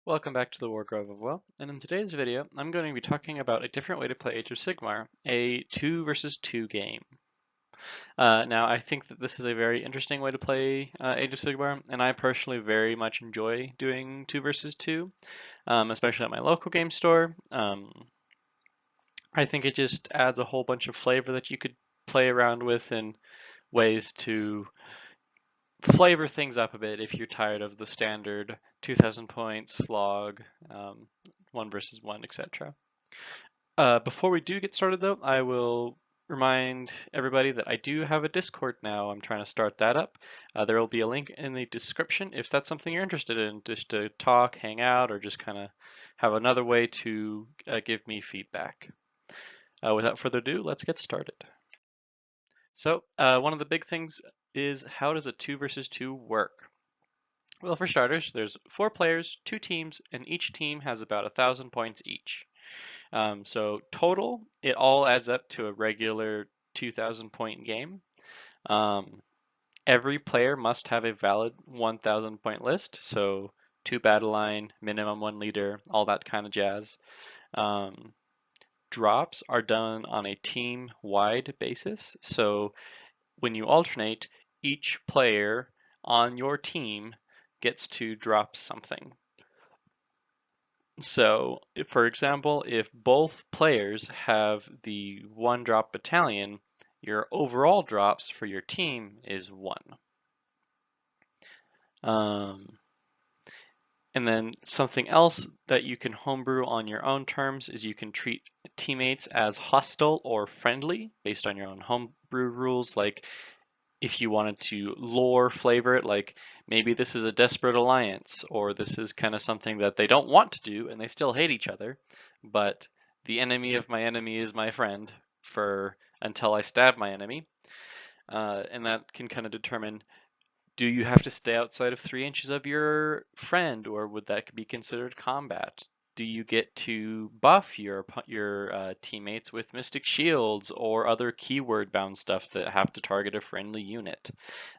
Welcome back to the Wargrove of Well, and in today's video, I'm going to be talking about a different way to play Age of Sigmar, a 2 versus 2 game. Now, I think that this is a very interesting way to play Age of Sigmar, and I personally very much enjoy doing 2 versus 2, especially at my local game store. I think it just adds a whole bunch of flavor that you could play around with and ways to flavor things up a bit if you're tired of the standard 2,000 points slog, 1 versus 1, etc. Before we do get started, though, I will remind everybody that I do have a Discord now. I'm trying to start that up. There will be a link in the description if that's something you're interested in, just to talk, hang out, or just kind of have another way to give me feedback. Without further ado, let's get started. So, one of the big things is, how does a 2 versus 2 work? Well, for starters, there's 4 players, 2 teams, and each team has about 1,000 points each. So total, it all adds up to a regular 2,000 point game. Every player must have a valid 1,000 point list. So 2 battle line, minimum 1 leader, all that kind of jazz. Drops are done on a team-wide basis. So when you alternate, each player on your team gets to drop something. So, for example, if both players have the 1-drop battalion, your overall drops for your team is 1. And then something else that you can homebrew on your own terms is you can treat teammates as hostile or friendly based on your own homebrew rules. Like if you wanted to lore flavor it, like maybe this is a desperate alliance, or this is kind of something that they don't want to do and they still hate each other, but the enemy of my enemy is my friend for until I stab my enemy. And that can kind of determine, do you have to stay outside of 3 inches of your friend, or would that be considered combat? Do you get to buff your teammates with Mystic Shields or other keyword bound stuff that have to target a friendly unit?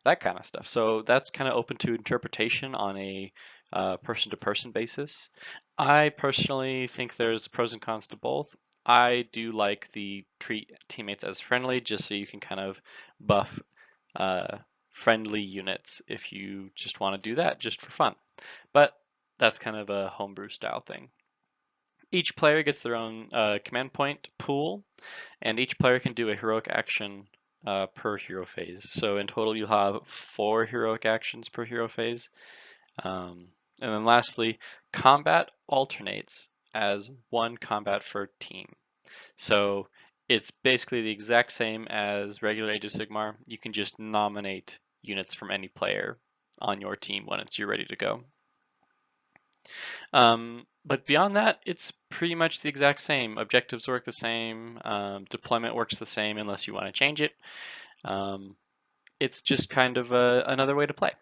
That kind of stuff. So that's kind of open to interpretation on a person-to-person basis. I personally think there's pros and cons to both. I do like the treat teammates as friendly, just so you can kind of buff friendly units if you just want to do that just for fun. But that's kind of a homebrew style thing. Each player gets their own command point pool, and each player can do a heroic action per hero phase. So in total, you'll have 4 heroic actions per hero phase. And then lastly, combat alternates as 1 combat for team. So it's basically the exact same as regular Age of Sigmar. You can just nominate units from any player on your team when you're ready to go. But beyond that, it's pretty much the exact same. Objectives work the same. Deployment works the same unless you want to change it. It's just kind of another way to play.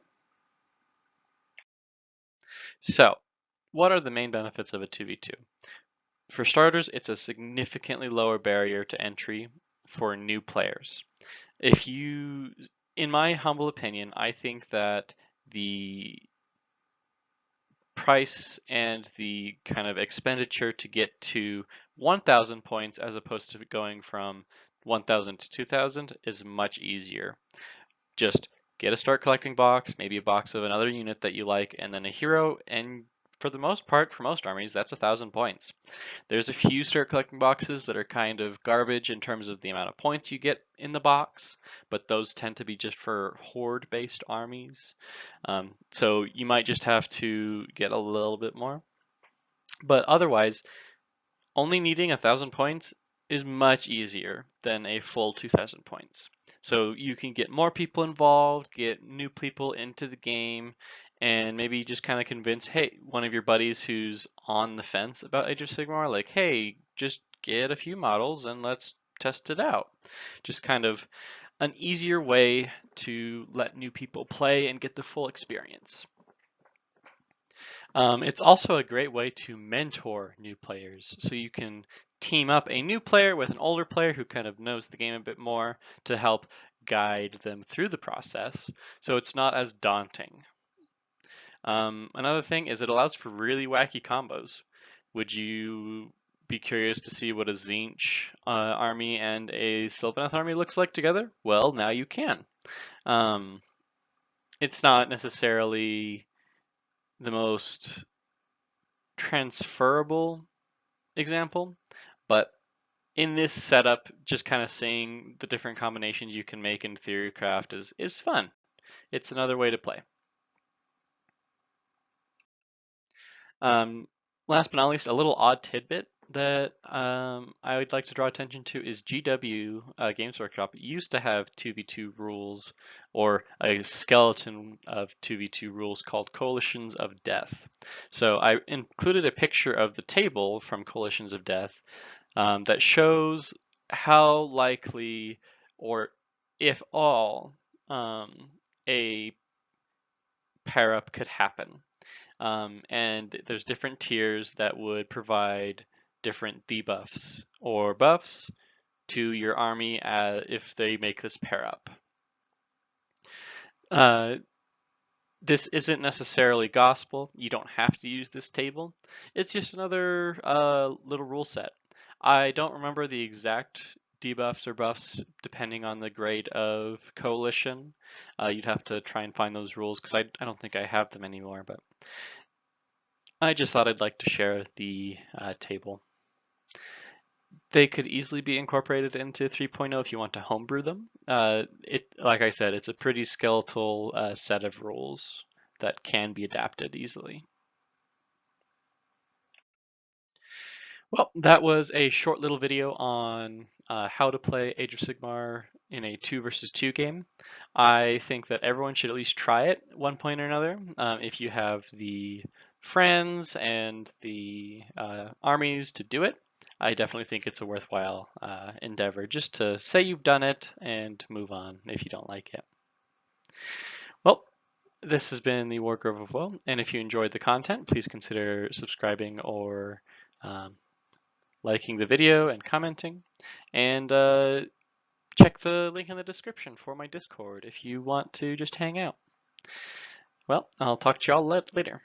So, what are the main benefits of a 2v2? For starters, it's a significantly lower barrier to entry for new players. In my humble opinion, I think that the price and the kind of expenditure to get to 1,000 points as opposed to going from 1,000 to 2,000 is much easier. Just get a start collecting box, maybe a box of another unit that you like, and then a hero, and for the most part, for most armies, that's 1,000 points. There's a few start collecting boxes that are kind of garbage in terms of the amount of points you get in the box, but those tend to be just for horde-based armies. So you might just have to get a little bit more. But otherwise, only needing 1,000 points is much easier than a full 2,000 points. So you can get more people involved, get new people into the game, and maybe just kind of convince, hey, one of your buddies who's on the fence about Age of Sigmar, like, hey, just get a few models and let's test it out. Just kind of an easier way to let new people play and get the full experience. It's also a great way to mentor new players. So you can team up a new player with an older player who kind of knows the game a bit more to help guide them through the process. So it's not as daunting. Another thing is it allows for really wacky combos. Would you be curious to see what a Tzeentch army and a Sylvaneth army looks like together? Well, now you can. Um, it's not necessarily the most transferable example, but in this setup, just kind of seeing the different combinations you can make in Theorycraft is fun. It's another way to play. Um, Last but not least, a little odd tidbit that I would like to draw attention to is GW Games Workshop used to have 2v2 rules, or a skeleton of 2v2 rules called Coalitions of Death. So I included a picture of the table from Coalitions of Death that shows how likely, or if all, a pair up could happen. And there's different tiers that would provide different debuffs or buffs to your army if they make this pair up. Uh, this isn't necessarily gospel. You don't have to use this table. It's just another little rule set. I don't remember the exact debuffs or buffs depending on the grade of coalition. You'd have to try and find those rules because I don't think I have them anymore, but I just thought I'd like to share the table. They could easily be incorporated into 3.0 if you want to homebrew them. Like I said, it's a pretty skeletal set of rules that can be adapted easily. Well, that was a short little video on how to play Age of Sigmar in a 2 versus 2 game. I think that everyone should at least try it at one point or another. If you have the friends and the armies to do it, I definitely think it's a worthwhile endeavor just to say you've done it and move on if you don't like it. Well, this has been the Wargrove of Woe, and if you enjoyed the content, please consider subscribing or liking the video and commenting, and check the link in the description for my Discord if you want to just hang out. Well, I'll talk to y'all later.